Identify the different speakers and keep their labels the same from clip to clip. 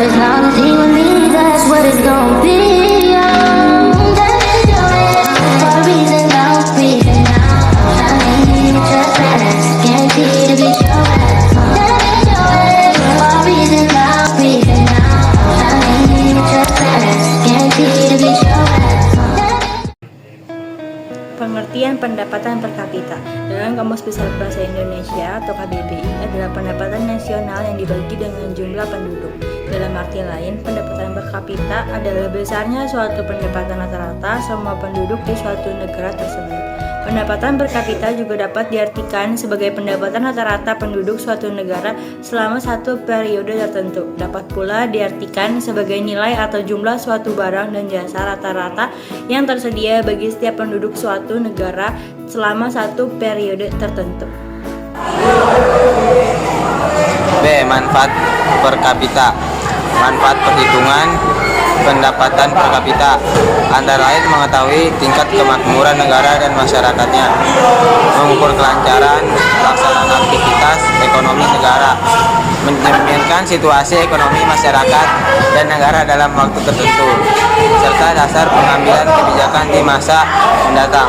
Speaker 1: as long as he with me, that's what it's gonna be. For a reason now, shining just fast, guaranteed to be your ass. For a reason now, shining just fast, guaranteed to be your ass.
Speaker 2: Pengertian pendapatan per kapita dalam Kamus Besar Bahasa Indonesia atau KBBI adalah pendapatan nasional yang dibagi dengan jumlah penduduk. Dalam arti lain, pendapatan per kapita adalah besarnya suatu pendapatan rata-rata semua penduduk di suatu negara tersebut. Pendapatan per kapita juga dapat diartikan sebagai pendapatan rata-rata penduduk suatu negara selama satu periode tertentu. Dapat pula diartikan sebagai nilai atau jumlah suatu barang dan jasa rata-rata yang tersedia bagi setiap penduduk suatu negara selama satu periode tertentu.
Speaker 3: B. Manfaat per kapita. Manfaat perhitungan pendapatan per kapita antara lain mengetahui tingkat kemakmuran negara dan masyarakatnya, mengukur kelancaran pelaksanaan aktivitas ekonomi negara, mencerminkan situasi ekonomi masyarakat dan negara dalam waktu tertentu, serta dasar pengambilan kebijakan di masa mendatang.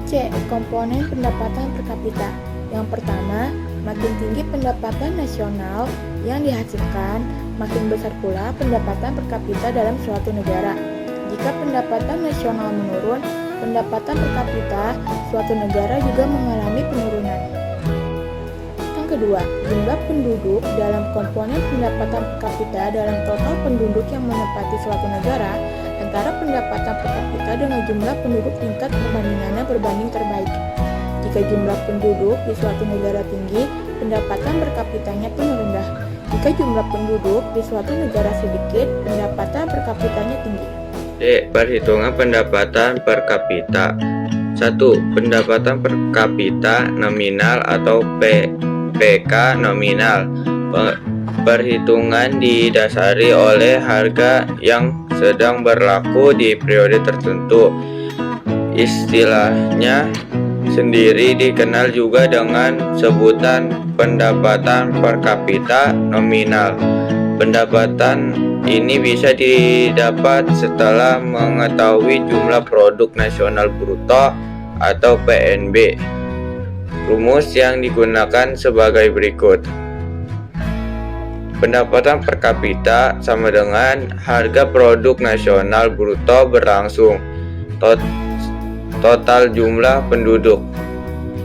Speaker 4: C. Komponen pendapatan per kapita. Yang pertama, makin tinggi pendapatan nasional yang dihasilkan, makin besar pula pendapatan per kapita dalam suatu negara. Jika pendapatan nasional menurun, pendapatan per kapita suatu negara juga mengalami penurunan. Yang kedua, jumlah penduduk dalam komponen pendapatan per kapita dalam total penduduk yang menempati suatu negara antara pendapatan per kapita dengan jumlah penduduk tingkat perbandingannya berbanding terbaik. Jika jumlah penduduk di suatu negara tinggi, pendapatan per kapitanya pun rendah. Jika jumlah penduduk di suatu negara sedikit, pendapatan per kapitanya tinggi.
Speaker 5: D. Perhitungan pendapatan per kapita. 1. Pendapatan per kapita nominal atau PK nominal. Perhitungan didasari oleh harga yang sedang berlaku di periode tertentu. Istilahnya sendiri dikenal juga dengan sebutan pendapatan per kapita nominal. Pendapatan ini bisa didapat setelah mengetahui jumlah produk nasional bruto atau PNB. Rumus yang digunakan sebagai berikut. Pendapatan per kapita sama dengan harga produk nasional bruto berlangsung total jumlah penduduk.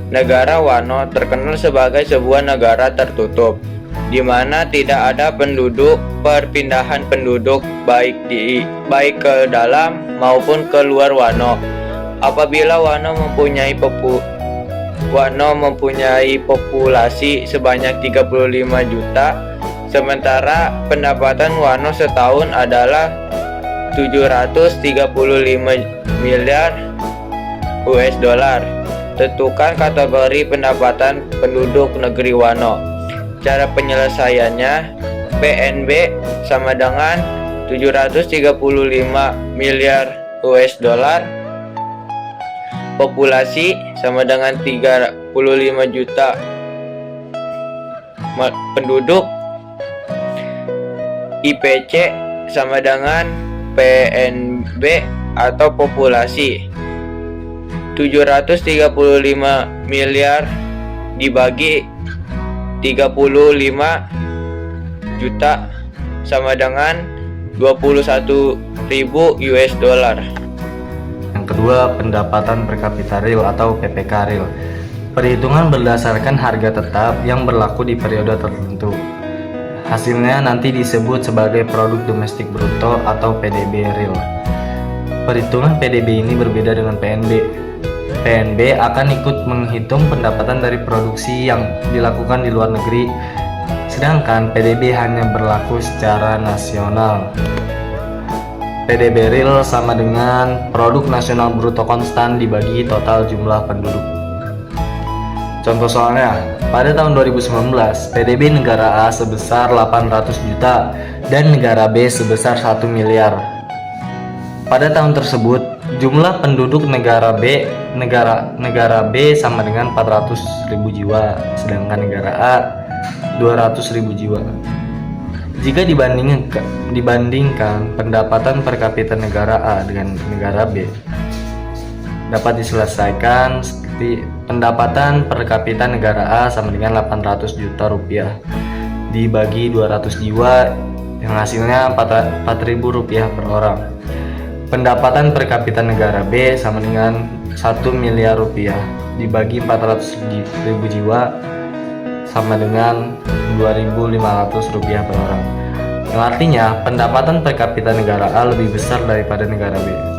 Speaker 5: Negara Wano terkenal sebagai sebuah negara tertutup, di mana tidak ada perpindahan penduduk baik ke dalam maupun ke luar Wano. Apabila Wano mempunyai populasi sebanyak 35 juta, sementara pendapatan Wano setahun adalah 735 miliar US dollar. Tentukan kategori pendapatan penduduk negeri Wano. Cara penyelesaiannya, PNB sama dengan 735 miliar US dollar. Populasi sama dengan 35 juta penduduk. IPC sama dengan PNB atau populasi. 735 miliar dibagi 35 juta sama dengan 21.000 US dollar.
Speaker 6: Yang kedua, pendapatan per kapita real atau PPK real. Perhitungan berdasarkan harga tetap yang berlaku di periode tertentu. Hasilnya nanti disebut sebagai produk domestik bruto atau PDB real. Perhitungan PDB ini berbeda dengan PNB. PNB akan ikut menghitung pendapatan dari produksi yang dilakukan di luar negeri, sedangkan PDB hanya berlaku secara nasional. PDB real sama dengan produk nasional bruto konstan dibagi total jumlah penduduk. Contoh soalnya, pada tahun 2019, PDB negara A sebesar 800 juta dan negara B sebesar 1 miliar. Pada tahun tersebut, jumlah penduduk negara B sama dengan 400.000 jiwa, sedangkan negara A 200.000 jiwa. Jika dibandingkan pendapatan per kapita negara A dengan negara B, dapat diselesaikan seperti pendapatan per kapita negara A sama dengan 800 juta rupiah dibagi 200 jiwa yang hasilnya 4.000 rupiah per orang. Pendapatan per kapita negara B sama dengan 1 miliar rupiah dibagi 400.000 jiwa sama dengan 2.500 rupiah per orang. Yang artinya pendapatan per kapita negara A lebih besar daripada negara B.